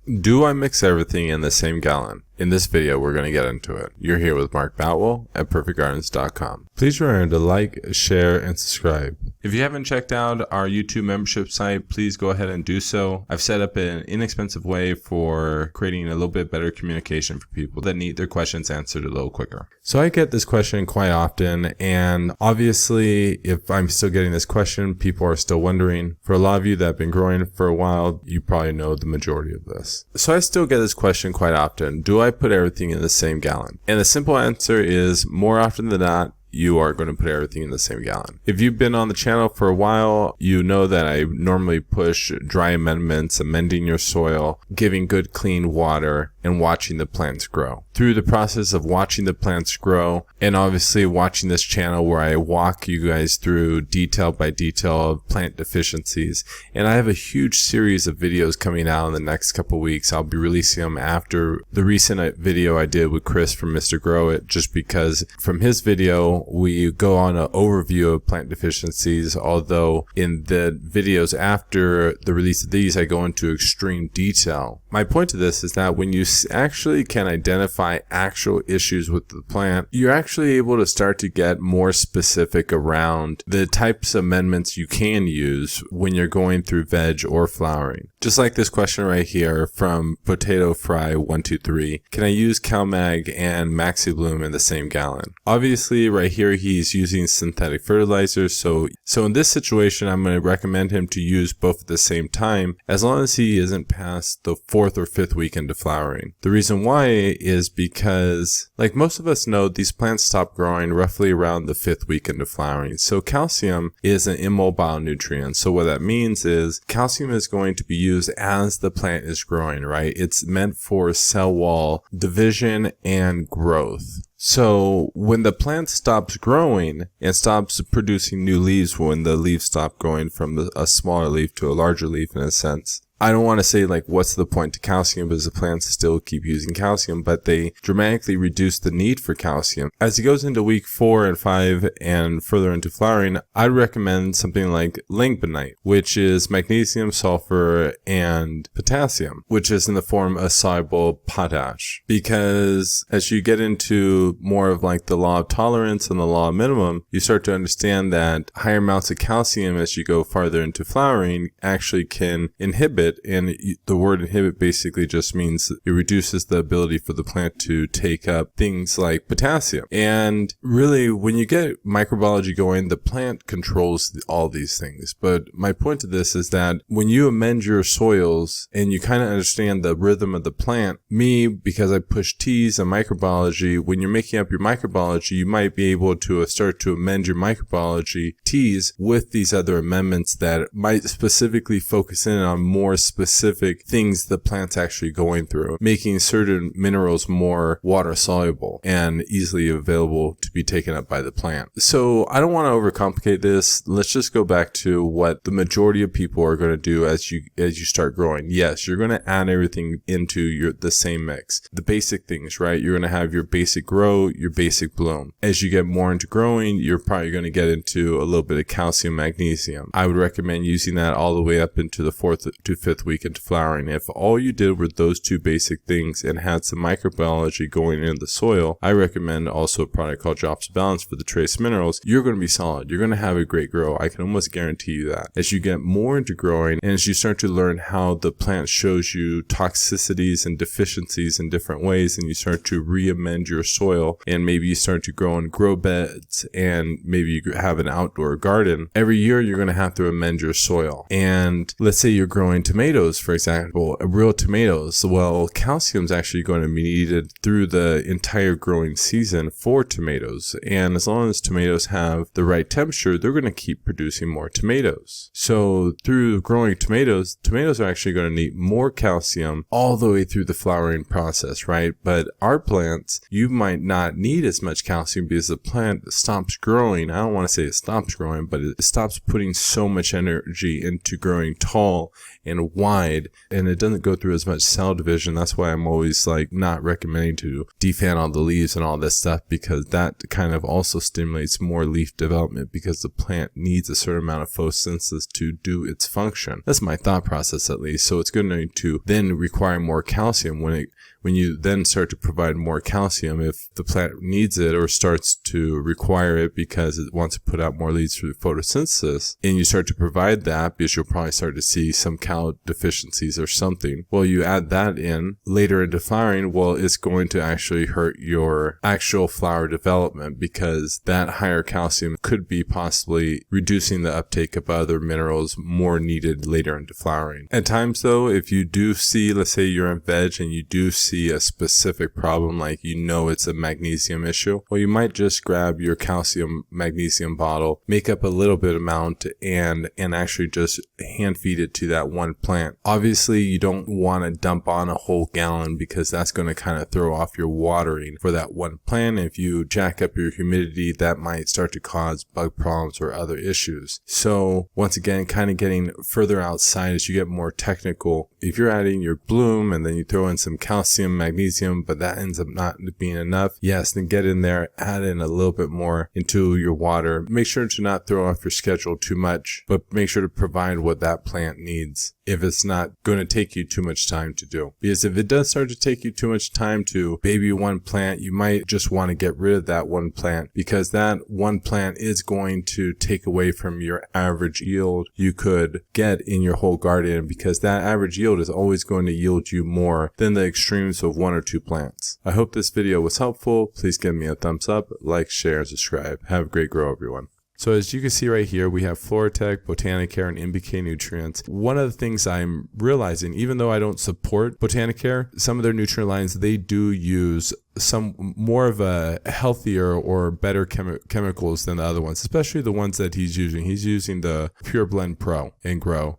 Do I mix everything in the same gallon? In this video, we're going to get into it. You're here with Mark Boutwell at perfectgardens.com. Please remember to like, share, and subscribe. If you haven't checked out our YouTube membership site, please go ahead and do so. I've set up an inexpensive way for creating a little bit better communication for people that need their questions answered a little quicker. So I get this question quite often, and obviously, if I'm still getting this question, people are still wondering. For a lot of you that have been growing for a while, you probably know the majority of this. So I still get this question quite often. Do I put everything in the same gallon? And the simple answer is more often than not, you are going to put everything in the same gallon. If you've been on the channel for a while, you know that I normally push dry amendments, amending your soil, giving good clean water, and watching the plants grow. Through the process of watching the plants grow, and obviously watching this channel where I walk you guys through detail by detail of plant deficiencies, and I have a huge series of videos coming out in the next couple weeks. I'll be releasing them after the recent video I did with Chris from Mr. Grow It, just because from his video, we go on an overview of plant deficiencies, although in the videos after the release of these, I go into extreme detail. My point to this is that when you actually can identify actual issues with the plant, you're actually able to start to get more specific around the types of amendments you can use when you're going through veg or flowering. Just like this question right here from Potato Fry 123, can I use Calmag and Maxi Bloom in the same gallon? Obviously, right here he's using synthetic fertilizers, so in this situation I'm going to recommend him to use both at the same time, as long as he isn't past the 4th or 5th week into flowering. The reason why is because, like most of us know, these plants stop growing roughly around the 5th week into flowering. So calcium is an immobile nutrient. So what that means is calcium is going to be used as the plant is growing, right? It's meant for cell wall division and growth. So when the plant stops growing and stops producing new leaves, when the leaves stop growing from a smaller leaf to a larger leaf in a sense, I don't want to say like what's the point to calcium, because the plants still keep using calcium, but they dramatically reduce the need for calcium. As it goes into week 4 and 5 and further into flowering, I'd recommend something like langbonite, which is magnesium, sulfur, and potassium, which is in the form of soluble potash. Because as you get into more of like the law of tolerance and the law of minimum, you start to understand that higher amounts of calcium as you go farther into flowering actually can inhibit, and the word inhibit basically just means it reduces the ability for the plant to take up things like potassium. And really, when you get microbiology going, the plant controls all these things. But my point to this is that when you amend your soils and you kind of understand the rhythm of the plant, because I push T's and microbiology, when you're making up your microbiology, you might be able to start to amend your microbiology T's with these other amendments that might specifically focus in on more specific things the plant's actually going through, making certain minerals more water soluble and easily available to be taken up by the plant. So I don't want to overcomplicate this. Let's just go back to what the majority of people are going to do as you start growing. Yes, you're going to add everything into the same mix. The basic things, right? You're going to have your basic grow, your basic bloom. As you get more into growing, you're probably going to get into a little bit of calcium, magnesium. I would recommend using that all the way up into the 4th to 5th week into flowering. If all you did were those two basic things and had some microbiology going into the soil, I recommend also a product called Drops of Balance for the trace minerals. You're going to be solid. You're going to have a great grow. I can almost guarantee you that. As you get more into growing and as you start to learn how the plant shows you toxicities and deficiencies in different ways, and you start to re-amend your soil, and maybe you start to grow in grow beds, and maybe you have an outdoor garden, every year you're going to have to amend your soil. And let's say you're growing tomatoes, for example, real tomatoes. Well, calcium is actually going to be needed through the entire growing season for tomatoes. And as long as tomatoes have the right temperature, they're going to keep producing more tomatoes. So through growing tomatoes are actually going to need more calcium all the way through the flowering process, right? But our plants, you might not need as much calcium because the plant stops growing. I don't want to say it stops growing, but it stops putting so much energy into growing tall and wide and it doesn't go through as much cell division. That's why I'm always like not recommending to defan all the leaves and all this stuff, because that kind of also stimulates more leaf development because the plant needs a certain amount of photosynthesis to do its function. That's my thought process, at least. So it's going to then require more calcium when you then start to provide more calcium, if the plant needs it or starts to require it because it wants to put out more leaves through photosynthesis, and you start to provide that because you'll probably start to see some cal deficiencies or something. Well, you add that in later into flowering, well, it's going to actually hurt your actual flower development, because that higher calcium could be possibly reducing the uptake of other minerals more needed later into flowering. At times though, if you do see, let's say you're in veg and you do see a specific problem, like it's a magnesium issue, well, you might just grab your calcium magnesium bottle, make up a little bit amount, and actually just hand feed it to that one plant. Obviously, you don't want to dump on a whole gallon, because that's going to kind of throw off your watering for that one plant. If you jack up your humidity, that might start to cause bug problems or other issues. So once again, kind of getting further outside as you get more technical, if you're adding your bloom and then you throw in some calcium magnesium, but that ends up not being enough, yes, then get in there, add in a little bit more into your water. Make sure to not throw off your schedule too much, but make sure to provide what that plant needs if it's not going to take you too much time to do. Because if it does start to take you too much time to baby one plant, you might just want to get rid of that one plant, because that one plant is going to take away from your average yield you could get in your whole garden, because that average yield is always going to yield you more than the extremes of one or two plants. I hope this video was helpful. Please give me a thumbs up, like, share, and subscribe. Have a great grow, everyone. So as you can see right here, we have Floratech, Botanicare, and NBK Nutrients. One of the things I'm realizing, even though I don't support Botanicare, some of their nutrient lines, they do use some more of a healthier or better chemicals than the other ones, especially the ones that he's using. He's using the Pure Blend Pro and Grow.